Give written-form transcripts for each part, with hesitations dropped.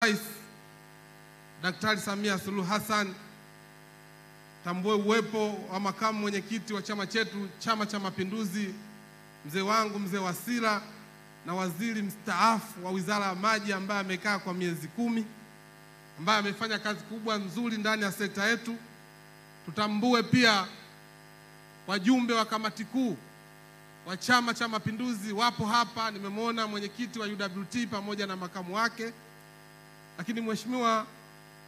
Rais Daktari Samia Suluhu Hassan, tambue uwepo wa makamu mwenyekiti wa chama chetu, Chama cha Mapinduzi, mzee wangu mzee Wasira, na waziri mstaafu wa Wizara ya Maji ambaye amekaa kwa miezi 10, ambaye amefanya kazi kubwa nzuri ndani ya sekta yetu. Tutambue pia wajumbe wa kamati kuu wa Chama cha Mapinduzi wapo hapa. Nimemwona mwenyekiti wa UWT pamoja na makamu wake. Lakini Mheshimiwa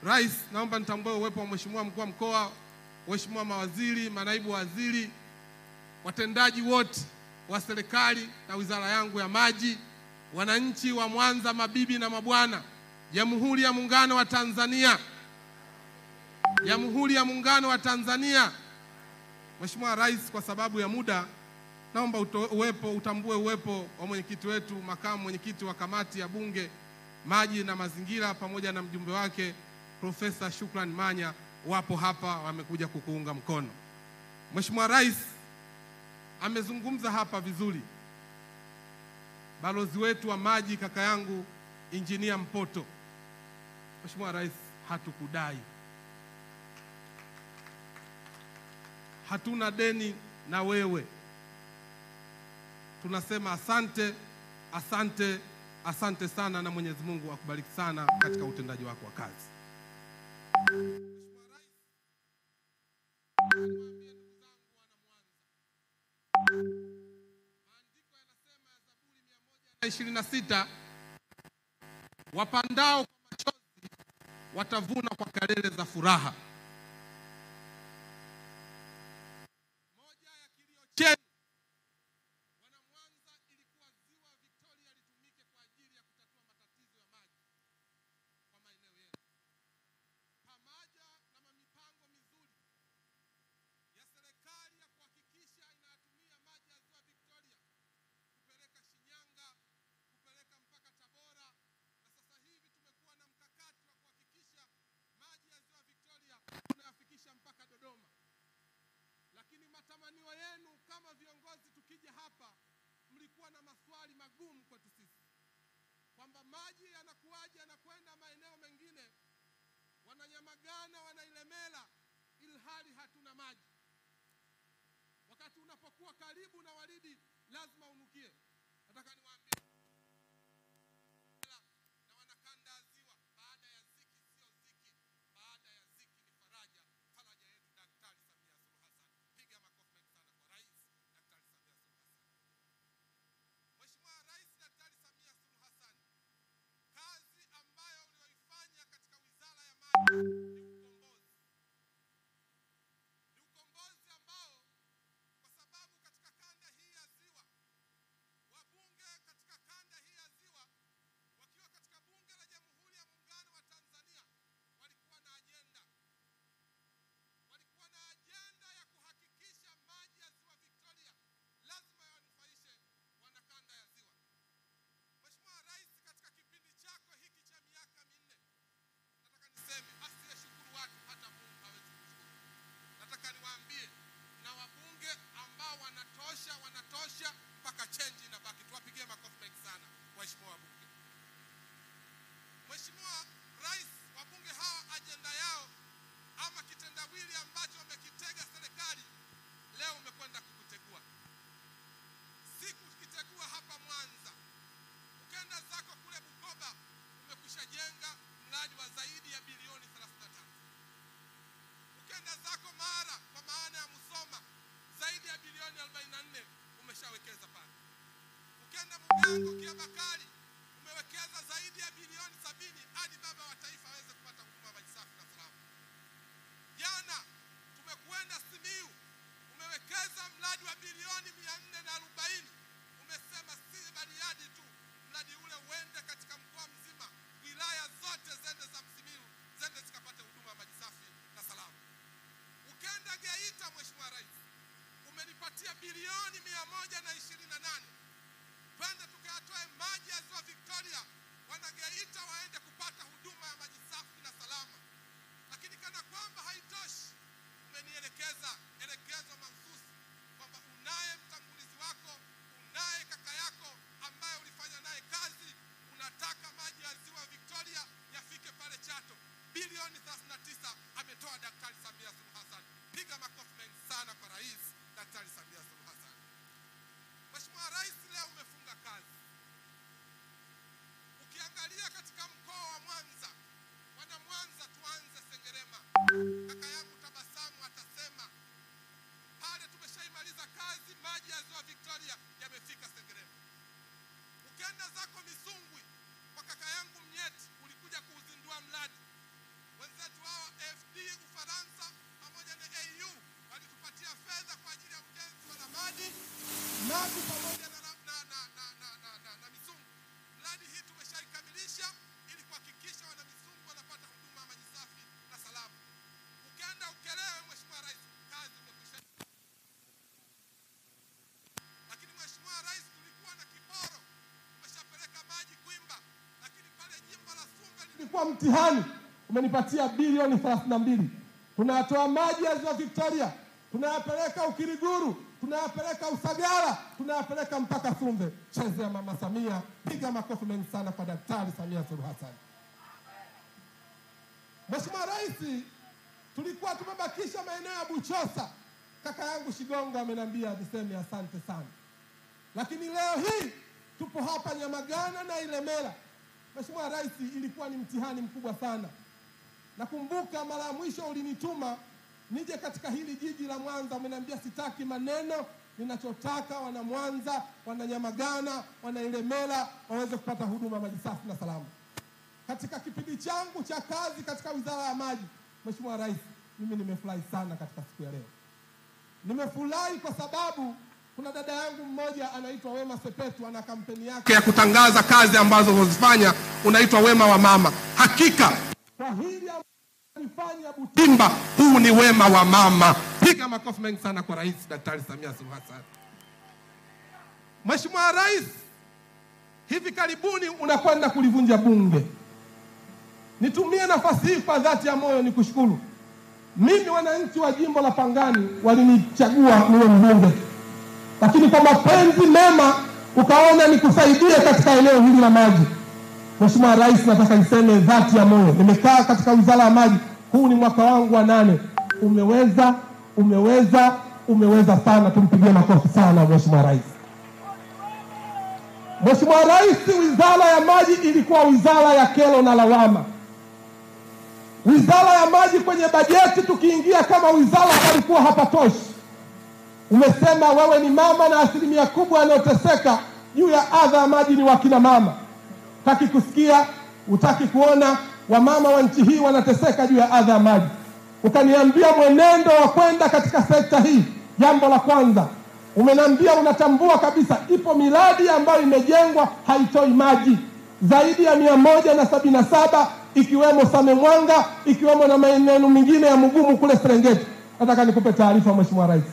Rais, naomba nitambue uwepo wa Mheshimiwa mkuu wa mkoa, Mheshimiwa mawaziri, manaibu waziri, watendaji wote wa serikali na wizara yangu ya maji, wananchi wa Mwanza, mabibi na mabwana, Jamhuri ya Muungano wa Tanzania, Jamhuri ya Muungano wa Tanzania. Mheshimiwa Rais, kwa sababu ya muda, naomba utambue uwepo wa mwenyekiti wetu, makamu mwenyekiti wa kamati ya Bunge maji na mazingira, pamoja na mjumbe wake Profesa Shukran Manya, wapo hapa, wamekuja kukuunga mkono. Mheshimiwa Rais amezungumza hapa vizuri. Balozi wetu wa maji, kaka yangu Injinia Mpoto, Mheshimiwa Rais, hatukudai, hatuna deni na wewe. Tunasema asante, asante, asante sana, na Mwenyezi Mungu akubariki sana katika utendaji wako wa kazi. Maandiko yanasema Zaburi 126, wapandao kwa machozi watavuna kwa kelele za furaha. Moja ya kilio chenu wana Mwanza ilikuwa ziwa Victoria litumike kwa ajili ya kutatua matatizo ya maji kwa maeneo yenu, pamoja na mipango mizuri ya serikali ya kuhakikisha inatumia maji ya ziwa Victoria kupeleka Shinyanga, kupeleka mpaka Tabora, na sasa hivi tumekuwa na mkakati wa kuhakikisha maji ya ziwa Victoria tunayafikisha mpaka Dodoma. Lakini matamanio yenu kama viongozi, tukija hapa, mlikuwa na maswali magumu kwetu sisi kwamba maji yanakuwaje, yanakwenda maeneo mengine, Wananyamagana, Wanailemela, ilhali hatuna maji. Wakati unapokuwa karibu na Waridi lazima unukie. Nataka niwaambie na wanakanda ziwa, baada ya ziki sio ziki, baada ya ziki ni faraja. Faraja yetu Daktari Samia Suluhu Hassan. Piga makofi mengi sana kwa Rais Daktari Samia Suluhu Hassan. Mheshimiwa Rais Daktari Samia Suluhu Hassan, kazi ambayo ulioifanya katika Wizara ya Maji ni ukombozi ambao, kwa sababu katika kanda hii ya ziwa, wabunge mtihani, umenipatia bilioni 32. Tunatoa maji ya Ziwa Victoria, tunayapeleka Ukiriguru, tunayapeleka Usagara, tunayapeleka mpaka Sumbe. Chezea Mama Samia, piga makofi mengi sana kwa Daktari Samia Suluhu Hassan. Mheshimiwa Rais, tulikuwa tumebakisha maeneo ya Buchosa. Kaka yangu Shigongo ameniambia niseme asante sana. Lakini leo hii tupo hapa Nyamagana na Ilemela. Mheshimiwa Rais, ilikuwa ni mtihani mkubwa sana. Nakumbuka mara ya mwisho ulinituma nije katika hili jiji la Mwanza, umeniambia sitaki maneno, ninachotaka wana Mwanza, wana Nyamagana, wana Ilemela waweze kupata huduma maji safi na salama. Katika kipindi changu cha kazi katika Wizara ya Maji, Mheshimiwa Rais, mimi nimefurahi sana katika siku ya leo. Nimefurahi kwa sababu kuna dada yangu mmoja anaitwa Wema Sepetu, ana kampeni yake ya kutangaza kazi ambazo huzifanya, unaitwa Wema wa Mama. Hakika kwa hili alifanya Butimba, huu ni wema wa mama. Piga makofi mengi sana kwa Rais Daktari Samia Suluhu Hassan. Mheshimiwa Rais, hivi karibuni unakwenda kulivunja bunge. Nitumie nafasi hii kwa dhati ya moyo nikushukuru. Mimi wananchi wa jimbo la Pangani walinichagua niwe mbunge, lakini kwa mapenzi mema ukaona nikusaidie katika eneo hili la maji. Mheshimiwa Rais, nataka niseme dhati ya moyo, nimekaa katika Wizara ya Maji, huu ni mwaka wangu wa 8. Umeweza sana, tumpigie makofi sana Mheshimiwa Rais. Mheshimiwa Rais, Wizara ya Maji ilikuwa wizara ya kero na lawama. Wizara ya Maji kwenye bajeti tukiingia kama wizara halikuwa hapatoshi. Umesema wewe ni mama na asilimia kubwa anayoteseka juu ya adha ya maji ni wakina mama. Hutaki kusikia, hutaki kuona wamama wa nchi hii wanateseka juu ya adha ya maji. Ukaniambia mwenendo wa kwenda katika sekta hii. Jambo la kwanza, umeniambia unatambua kabisa ipo miradi ambayo imejengwa haitoi maji zaidi ya 177, ikiwemo Same Mwanga, ikiwemo na maeneo mengine ya Mugumu kule Serengeti. Nataka nikupe taarifa Mheshimiwa Rais,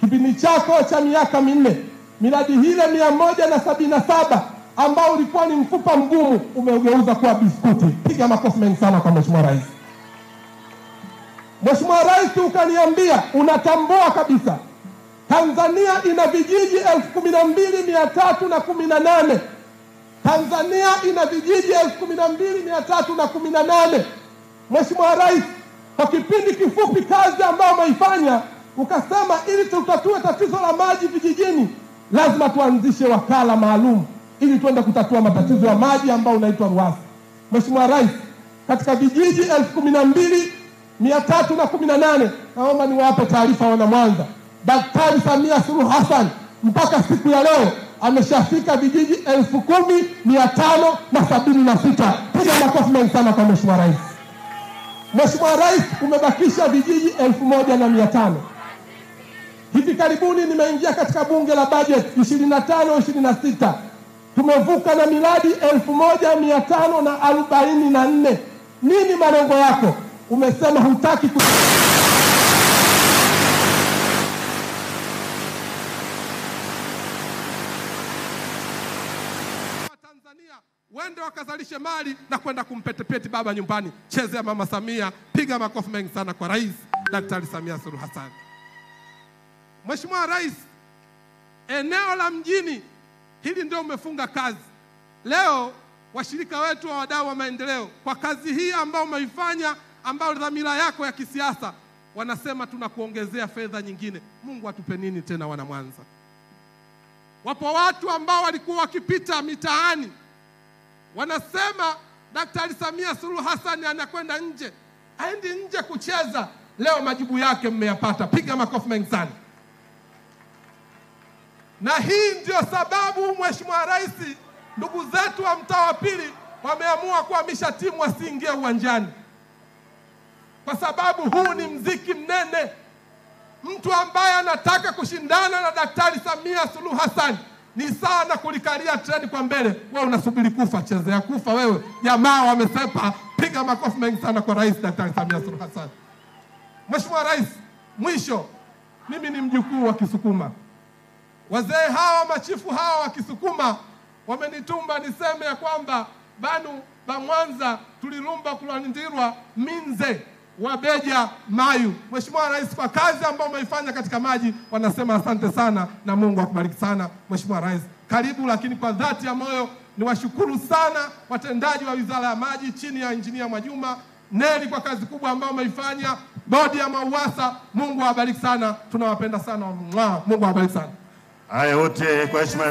kipindi chako cha miaka 4, miradi hile 177 ambao ulikuwa ni mfupa mgumu umeugeuza kuwa biskuti. Piga makofi mengi sana kwa Mheshimiwa Rais. Mheshimiwa Rais, ukaniambia unatambua kabisa Tanzania ina vijiji 12,318. Tanzania ina vijiji 12,318. Mheshimiwa Rais, kwa kipindi kifupi kazi ambayo umeifanya, ukasema ili tutatue tatizo la maji vijijini, lazima tuanzishe wakala maalum ili tuende kutatua matatizo ya maji ambao unaitwa RUWASA. Mheshimiwa Rais, katika vijiji 12,318, naomba niwape taarifa wana Mwanza, Daktari Samia Suluhu Hassan mpaka siku ya leo ameshafika vijiji 10,576. Piga makofi mengi sana kwa Mheshimiwa Rais. Mheshimiwa Rais, umebakisha vijiji 1,500. Hivi karibuni nimeingia katika bunge la budget 25-26. Tumevuka na miradi 1,544. Nini malengo yako? Umesema hutaki Tanzania wende wakazalishe mali na kwenda kumpetepeti baba nyumbani. Chezea Mama Samia, piga makofi mengi sana kwa Rais Daktari Samia Suluhu Hassan. Mheshimiwa Rais, eneo la mjini hili ndio umefunga kazi. Leo washirika wetu wa wadau wa maendeleo kwa kazi hii ambao umeifanya, ambao dhamira yako ya kisiasa, wanasema tunakuongezea fedha nyingine. Mungu atupe nini tena wana Mwanza? Wapo watu ambao walikuwa wakipita mitaani wanasema Daktari Samia Suluhu Hassan anakwenda nje, aendi nje kucheza. Leo majibu yake mmeyapata. Piga makofi mengi sana. Na hii ndio sababu Mheshimiwa Rais, ndugu zetu wa mtaa wa pili wameamua kuhamisha timu wasiingie uwanjani, kwa sababu huu ni mziki mnene. Mtu ambaye anataka kushindana na Daktari Samia Suluhu Hassan ni sawa na kulikalia treni kwa mbele. Wewe unasubiri kufa, chezea kufa wewe. Jamaa wamesepa. Piga makofi mengi sana kwa Rais Daktari Samia Suluhu Hassan. Mheshimiwa Rais, mwisho, mimi ni mjukuu wa Kisukuma. Wazee hawa, machifu hawa wa Kisukuma wamenitumba niseme ya kwamba banu ba Mwanza tulilumba kulandirwa Minze Wabeja Mayu. Mheshimiwa Rais, kwa kazi ambayo umeifanya katika maji wanasema asante sana na Mungu akubariki sana. Mheshimiwa Rais, karibu. Lakini kwa dhati ya moyo niwashukuru sana watendaji wa Wizara ya Maji chini ya Injinia Mwajuma Neli kwa kazi kubwa ambayo umeifanya. Bodi ya MAUWASA, Mungu awabariki sana, tunawapenda sana. Mungu awabariki sana. Haya wote kwa heshima